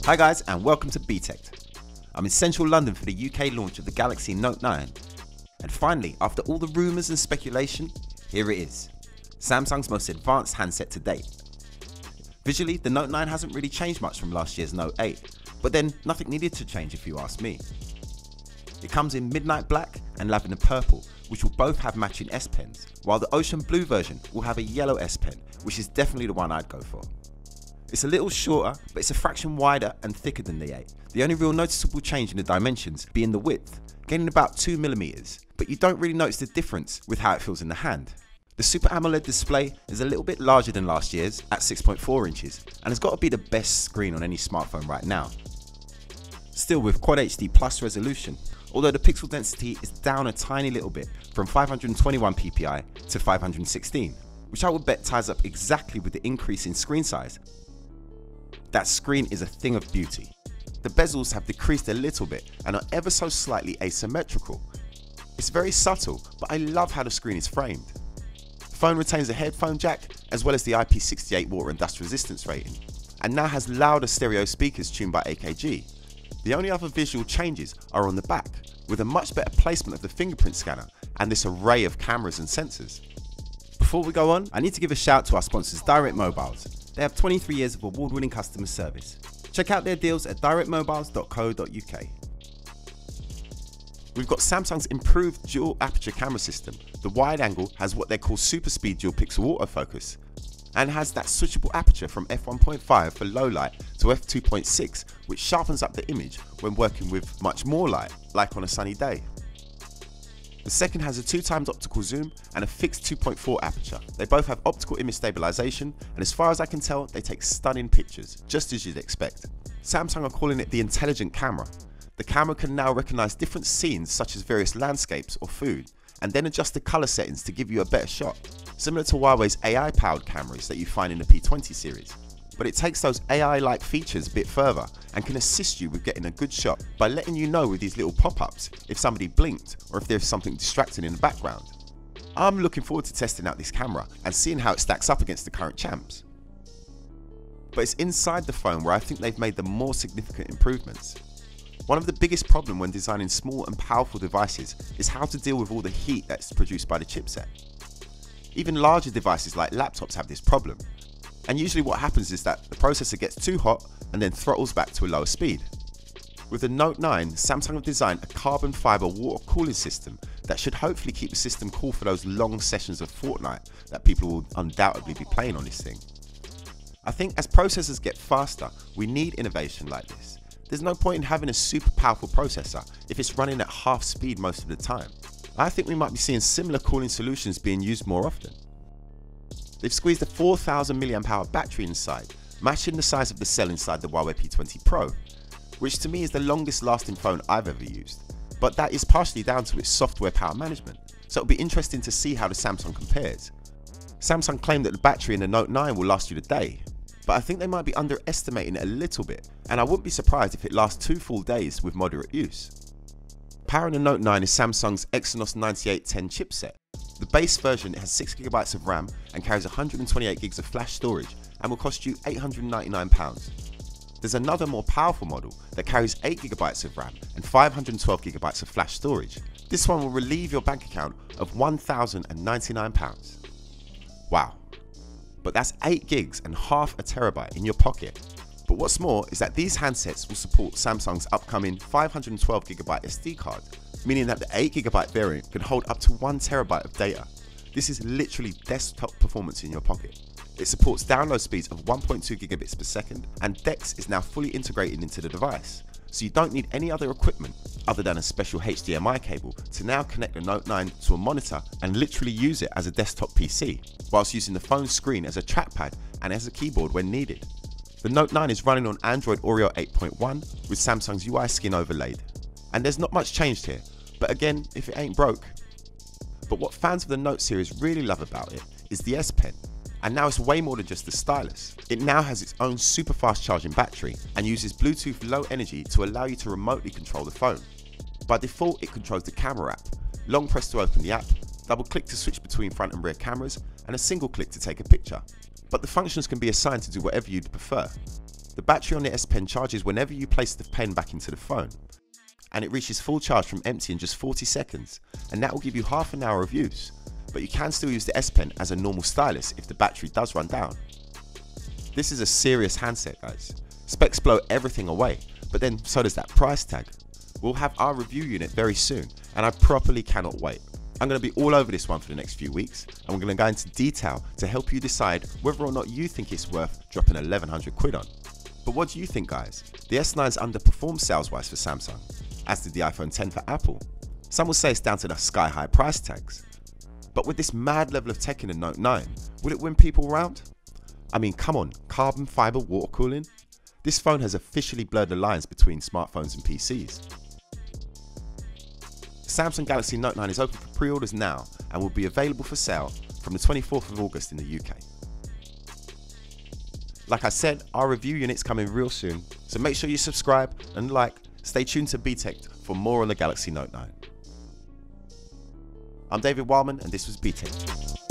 Hi guys, and welcome to Btekt. I'm in central London for the UK launch of the Galaxy Note 9. And finally, after all the rumours and speculation, here it is. Samsung's most advanced handset to date. Visually, the Note 9 hasn't really changed much from last year's Note 8, but then nothing needed to change if you ask me. It comes in midnight black and lavender purple, which will both have matching S Pens, while the ocean blue version will have a yellow S Pen, which is definitely the one I'd go for. It's a little shorter, but it's a fraction wider and thicker than the 8. The only real noticeable change in the dimensions being the width, gaining about 2mm, but you don't really notice the difference with how it feels in the hand. The Super AMOLED display is a little bit larger than last year's at 6.4 inches and has got to be the best screen on any smartphone right now. Still with Quad HD Plus resolution, although the pixel density is down a tiny little bit from 521 ppi to 516, which I would bet ties up exactly with the increase in screen size. That screen is a thing of beauty. The bezels have decreased a little bit and are ever so slightly asymmetrical. It's very subtle, but I love how the screen is framed. The phone retains a headphone jack as well as the IP68 water and dust resistance rating, and now has louder stereo speakers tuned by AKG. The only other visual changes are on the back, with a much better placement of the fingerprint scanner and this array of cameras and sensors. Before we go on, I need to give a shout to our sponsors Direct Mobiles. They have 23 years of award-winning customer service. Check out their deals at directmobiles.co.uk. We've got Samsung's improved dual aperture camera system. The wide angle has what they call super speed dual pixel autofocus and has that switchable aperture from f1.5 for low light to f2.6, which sharpens up the image when working with much more light, like on a sunny day. The second has a 2x optical zoom and a fixed 2.4 aperture. They both have optical image stabilization, and as far as I can tell, they take stunning pictures, just as you'd expect. Samsung are calling it the intelligent camera. The camera can now recognize different scenes such as various landscapes or food, and then adjust the color settings to give you a better shot, similar to Huawei's AI-powered cameras that you find in the P20 series. But it takes those AI-like features a bit further and can assist you with getting a good shot by letting you know with these little pop-ups if somebody blinked or if there's something distracting in the background. I'm looking forward to testing out this camera and seeing how it stacks up against the current champs. But it's inside the phone where I think they've made the more significant improvements. One of the biggest problems when designing small and powerful devices is how to deal with all the heat that's produced by the chipset. Even larger devices like laptops have this problem. And usually what happens is that the processor gets too hot and then throttles back to a lower speed. With the Note 9, Samsung have designed a carbon fiber water cooling system that should hopefully keep the system cool for those long sessions of Fortnite that people will undoubtedly be playing on this thing. I think as processors get faster, we need innovation like this. There's no point in having a super powerful processor if it's running at half speed most of the time. I think we might be seeing similar cooling solutions being used more often. They've squeezed a 4000 mAh battery inside, matching the size of the cell inside the Huawei P20 Pro, which to me is the longest lasting phone I've ever used. But that is partially down to its software power management, so it'll be interesting to see how the Samsung compares. Samsung claimed that the battery in the Note 9 will last you the day, but I think they might be underestimating it a little bit, and I wouldn't be surprised if it lasts 2 full days with moderate use. Powering the Note 9 is Samsung's Exynos 9810 chipset. The base version has 6GB of RAM and carries 128GB of flash storage and will cost you £899. There's another more powerful model that carries 8GB of RAM and 512GB of flash storage. This one will relieve your bank account of £1,099. Wow. But that's 8GB and half a terabyte in your pocket. But what's more is that these handsets will support Samsung's upcoming 512GB SD card, meaning that the 8GB variant can hold up to 1TB of data. This is literally desktop performance in your pocket. It supports download speeds of 1.2GB per second, and Btekt is now fully integrated into the device, so you don't need any other equipment other than a special HDMI cable to now connect the Note 9 to a monitor and literally use it as a desktop PC, whilst using the phone screen as a trackpad and as a keyboard when needed. The Note 9 is running on Android Oreo 8.1 with Samsung's UI skin overlaid. And there's not much changed here, but again, if it ain't broke. But what fans of the Note series really love about it is the S Pen, and now it's way more than just a stylus. It now has its own super fast charging battery and uses Bluetooth Low Energy to allow you to remotely control the phone. By default, it controls the camera app, long press to open the app, double click to switch between front and rear cameras, and a single click to take a picture. But the functions can be assigned to do whatever you'd prefer. The battery on the S Pen charges whenever you place the pen back into the phone, and it reaches full charge from empty in just 40 seconds, and that will give you half an hour of use. But you can still use the S Pen as a normal stylus if the battery does run down. This is a serious handset, guys. Specs blow everything away, but then so does that price tag. We'll have our review unit very soon, and I properly cannot wait. I'm going to be all over this one for the next few weeks, and we're going to go into detail to help you decide whether or not you think it's worth dropping 1100 quid on. But what do you think, guys? The S9's underperformed sales-wise for Samsung, as did the iPhone X for Apple. Some will say it's down to the sky-high price tags. But with this mad level of tech in the Note 9, will it win people around? I mean, come on, carbon fiber water cooling? This phone has officially blurred the lines between smartphones and PCs. The Samsung Galaxy Note 9 is open for pre-orders now and will be available for sale from the 24th of August in the UK. Like I said, our review unit's coming real soon, so make sure you subscribe and like. Stay tuned to Btekt for more on the Galaxy Note 9. I'm David Wildman and this was Btekt.